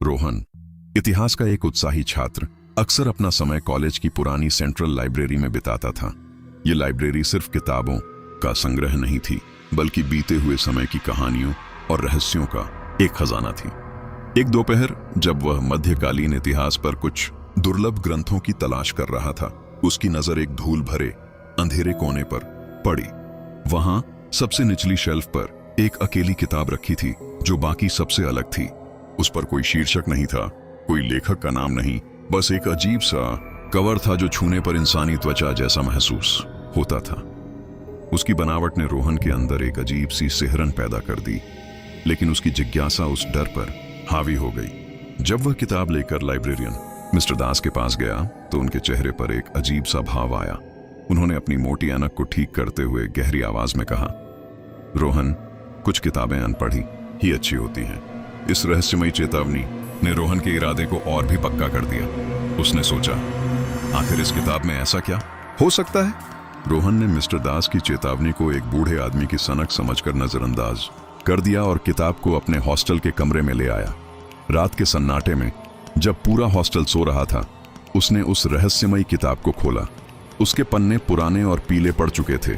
रोहन, इतिहास का एक उत्साही छात्र, अक्सर अपना समय कॉलेज की पुरानी सेंट्रल लाइब्रेरी में बिताता था। ये लाइब्रेरी सिर्फ किताबों का संग्रह नहीं थी, बल्कि बीते हुए समय की कहानियों और रहस्यों का एक खजाना थी। एक दोपहर जब वह मध्यकालीन इतिहास पर कुछ दुर्लभ ग्रंथों की तलाश कर रहा था, उसकी नजर एक धूल भरे अंधेरे कोने पर पड़ी। वहां सबसे निचली शेल्फ पर एक अकेली किताब रखी थी, जो बाकी सबसे अलग थी। उस पर कोई शीर्षक नहीं था, कोई लेखक का नाम नहीं, बस एक अजीब सा कवर था जो छूने पर इंसानी त्वचा जैसा महसूस होता था। उसकी बनावट ने रोहन के अंदर एक अजीब सी सिहरन पैदा कर दी, लेकिन उसकी जिज्ञासा उस डर पर हावी हो गई। जब वह किताब लेकर लाइब्रेरियन मिस्टर दास के पास गया तो उनके चेहरे पर एक अजीब सा भाव आया। उन्होंने अपनी मोटी ऐनक को ठीक करते हुए गहरी आवाज में कहा, रोहन, कुछ किताबें अनपढ़ी ही अच्छी होती हैं। इस रहस्यमयी चेतावनी ने रोहन के इरादे को और भी पक्का कर दिया। उसने सोचा, आखिर इस किताब में ऐसा क्या हो सकता है? रोहन ने मिस्टर दास की चेतावनी को एक बूढ़े आदमी की सनक समझकर नजरअंदाज कर दिया और किताब को अपने हॉस्टल के कमरे में ले आया। रात के सन्नाटे में जब पूरा हॉस्टल सो रहा था, उसने उस रहस्यमयी किताब को खोला। उसके पन्ने पुराने और पीले पड़ चुके थे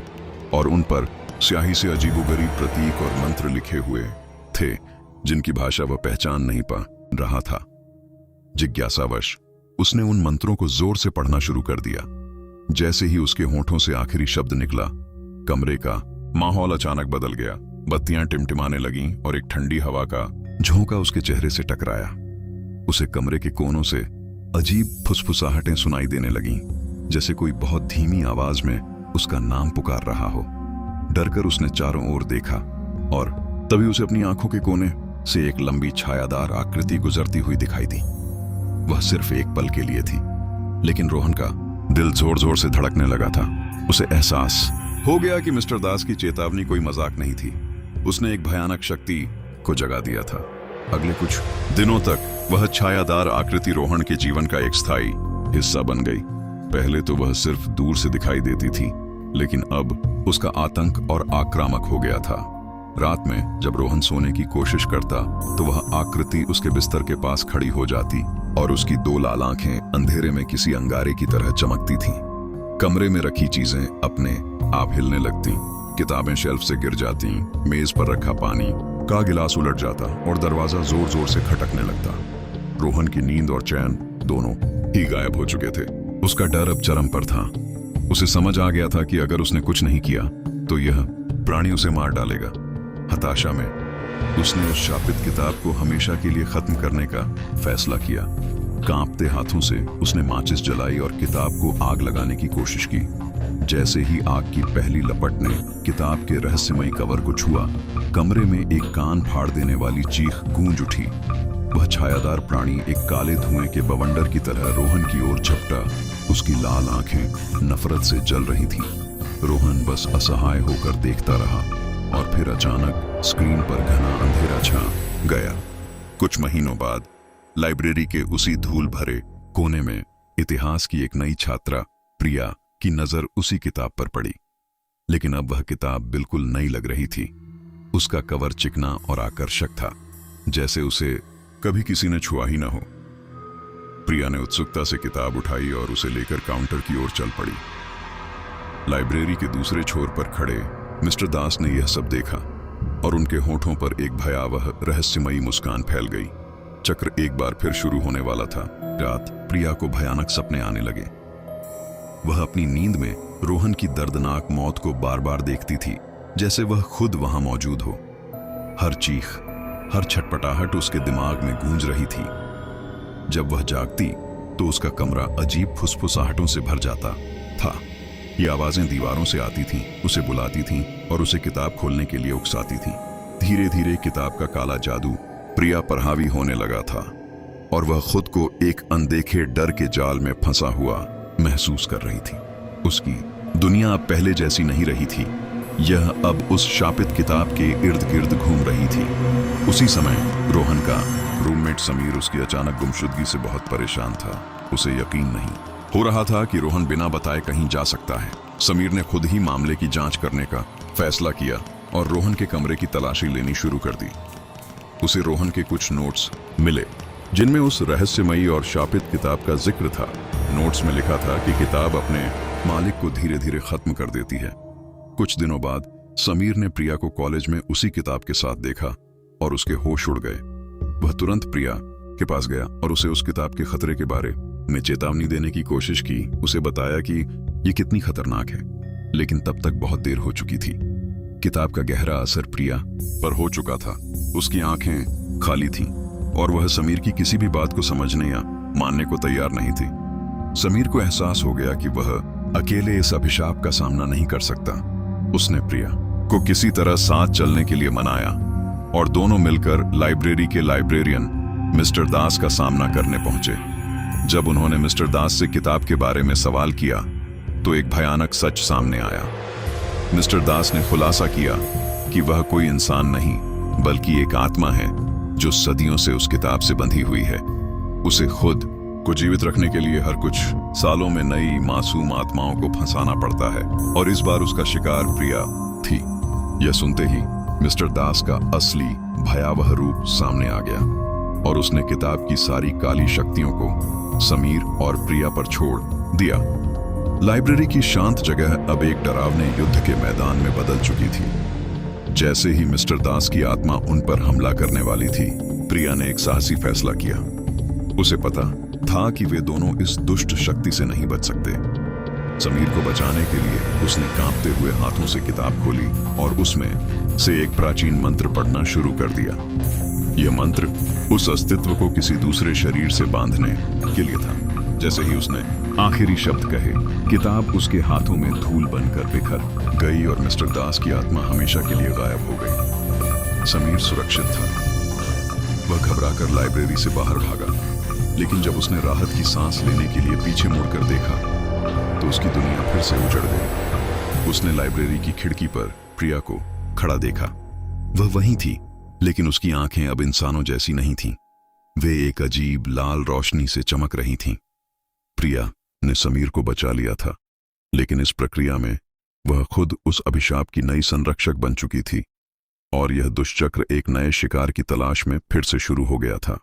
और उन पर स्याही से अजीबोगरीब प्रतीक और मंत्र लिखे हुए थे, जिनकी भाषा वह पहचान नहीं पा रहा था। जिज्ञासावश उसने उन मंत्रों को जोर से पढ़ना शुरू कर दिया। जैसे ही उसके होठों से आखिरी शब्द निकला, कमरे का माहौल अचानक बदल गया। बत्तियां टिमटिमाने लगीं और एक ठंडी हवा का झोंका उसके चेहरे से टकराया। उसे कमरे के कोनों से अजीब फुसफुसाहटें सुनाई देने लगीं, जैसे कोई बहुत धीमी आवाज में उसका नाम पुकार रहा हो। डरकर उसने चारों ओर देखा और तभी उसे अपनी आंखों के कोने से एक लंबी छायादार आकृति गुजरती हुई दिखाई दी। वह सिर्फ एक पल के लिए थी, लेकिन रोहन का दिल जोर जोर से धड़कने लगा था। उसे एहसास हो गया कि मिस्टर दास की चेतावनी कोई मजाक नहीं थी। उसने एक भयानक शक्ति को जगा दिया था। अगले कुछ दिनों तक वह छायादार आकृति रोहन के जीवन का एक स्थायी हिस्सा बन गई। पहले तो वह सिर्फ दूर से दिखाई देती थी, लेकिन अब उसका आतंक और आक्रामक हो गया था। रात में जब रोहन सोने की कोशिश करता तो वह आकृति उसके बिस्तर के पास खड़ी हो जाती और उसकी दो लाल आंखें अंधेरे में किसी अंगारे की तरह चमकती थीं। कमरे में रखी चीजें अपने आप हिलने लगती, किताबें शेल्फ से गिर जाती, मेज पर रखा पानी का गिलास उलट जाता और दरवाजा जोर जोर से खटकने लगता। रोहन की नींद और चैन दोनों ही गायब हो चुके थे। उसका डर अब चरम पर था। उसे समझ आ गया था कि अगर उसने कुछ नहीं किया तो यह प्राणी उसे मार डालेगा। हताशा में उसने उस शापित किताब को हमेशा के लिए खत्म करने का फैसला किया। कांपते हाथों से उसने माचिस जलाई और किताब को आग लगाने की कोशिश की। जैसे ही आग की पहली लपट ने किताब के रहस्यमयी कवर को छुआ, कमरे में एक कान फाड़ देने वाली चीख गूंज उठी। वह छायादार प्राणी एक काले धुएं के बवंडर की तरह रोहन की ओर झपटा। उसकी लाल आंखें नफरत से जल रही थीं। रोहन बस असहाय होकर देखता रहा और फिर अचानक स्क्रीन पर घना अंधेरा छा गया। कुछ महीनों बाद लाइब्रेरी के उसी धूल भरे कोने में इतिहास की एक नई छात्रा प्रिया की नजर उसी किताब पर पड़ी। लेकिन अब वह किताब बिल्कुल नई लग रही थी। उसका कवर चिकना और आकर्षक था, जैसे उसे कभी किसी ने छुआ ही न हो। प्रिया ने उत्सुकता से किताब उठाई और उसे लेकर काउंटर की ओर चल पड़ी। लाइब्रेरी के दूसरे छोर पर खड़े मिस्टर दास ने यह सब देखा और उनके होठों पर एक भयावह रहस्यमयी मुस्कान फैल गई। चक्र एक बार फिर शुरू होने वाला था। रात प्रिया को भयानक सपने आने लगे। वह अपनी नींद में रोहन की दर्दनाक मौत को बार बार देखती थी, जैसे वह खुद वहां मौजूद हो। हर चीख, हर छटपटाहट उसके दिमाग में गूंज रही थी। जब वह जागती तो उसका कमरा अजीब फुसफुसाहटों से भर जाता था। ये आवाजें दीवारों से आती थीं, उसे बुलाती थीं और उसे किताब खोलने के लिए उकसाती थीं। धीरे धीरे किताब का काला जादू प्रिया पर हावी होने लगा था और वह खुद को एक अनदेखे डर के जाल में फंसा हुआ महसूस कर रही थी। उसकी दुनिया अब पहले जैसी नहीं रही थी। यह अब उस शापित किताब के इर्द गिर्द घूम रही थी। उसी समय रोहन का रूममेट समीर उसकी अचानक गुमशुदगी से बहुत परेशान था। उसे यकीन नहीं हो रहा था कि रोहन बिना बताए कहीं जा सकता है। समीर ने खुद ही मामले की जांच करने का फैसला किया और रोहन के कमरे की तलाशी लेनी शुरू कर दी। उसे रोहन के कुछ नोट्स मिले जिनमें उस रहस्यमयी और शापित किताब का जिक्र था। नोट्स में लिखा था कि किताब अपने मालिक को धीरे धीरे खत्म कर देती है। कुछ दिनों बाद समीर ने प्रिया को कॉलेज में उसी किताब के साथ देखा और उसके होश उड़ गए। वह तुरंत प्रिया के पास गया और उसे उस किताब के खतरे के बारे में चेतावनी देने की कोशिश की। उसे बताया कि यह कितनी खतरनाक है, लेकिन तब तक बहुत देर हो चुकी थी। किताब का गहरा असर प्रिया पर हो चुका था। उसकी आंखें खाली थीं और वह समीर की किसी भी बात को समझने या मानने को तैयार नहीं थी। समीर को एहसास हो गया कि वह अकेले इस अभिशाप का सामना नहीं कर सकता। उसने प्रिया को किसी तरह साथ चलने के लिए मनाया और दोनों मिलकर लाइब्रेरी के लाइब्रेरियन मिस्टर दास का सामना करने पहुंचे। जब उन्होंने मिस्टर दास से किताब के बारे में सवाल किया तो एक भयानक सच सामने आया। मिस्टर दास ने खुलासा किया कि वह कोई इंसान नहीं बल्कि एक आत्मा है जो सदियों से उस किताब से बंधी हुई है। उसे खुद को जीवित रखने के लिए हर कुछ सालों में नई मासूम आत्माओं को फंसाना पड़ता है और इस बार उसका शिकार प्रिया थी। यह सुनते ही मिस्टर दास का असली भयावह रूप सामने आ गया और उसने किताब की सारी काली शक्तियों को समीर और प्रिया पर छोड़ दिया। लाइब्रेरी की शांत जगह अब एक डरावने युद्ध के मैदान में बदल चुकी थी। जैसे ही मिस्टर दास की आत्मा उन पर हमला करने वाली थी, प्रिया ने एक साहसी फैसला किया। उसे पता था कि वे दोनों इस दुष्ट शक्ति से नहीं बच सकते। समीर को बचाने के लिए उसने कांपते हुए हाथों से किताब खोली और उसमें से एक प्राचीन मंत्र पढ़ना शुरू कर दिया। यह मंत्र उस अस्तित्व को किसी दूसरे शरीर से बांधने के लिए था। जैसे ही उसने आखिरी शब्द कहे, किताब उसके हाथों में धूल बनकर बिखर गई और मिस्टर दास की आत्मा हमेशा के लिए गायब हो गई। समीर सुरक्षित था। वह घबराकर लाइब्रेरी से बाहर भागा, लेकिन जब उसने राहत की सांस लेने के लिए पीछे मुड़कर देखा तो उसकी दुनिया फिर से उजड़ गई। उसने लाइब्रेरी की खिड़की पर प्रिया को खड़ा देखा। वह वहीं थी, लेकिन उसकी आंखें अब इंसानों जैसी नहीं थीं। वे एक अजीब लाल रोशनी से चमक रही थीं। प्रिया ने समीर को बचा लिया था, लेकिन इस प्रक्रिया में वह खुद उस अभिशाप की नई संरक्षक बन चुकी थी और यह दुष्चक्र एक नए शिकार की तलाश में फिर से शुरू हो गया था।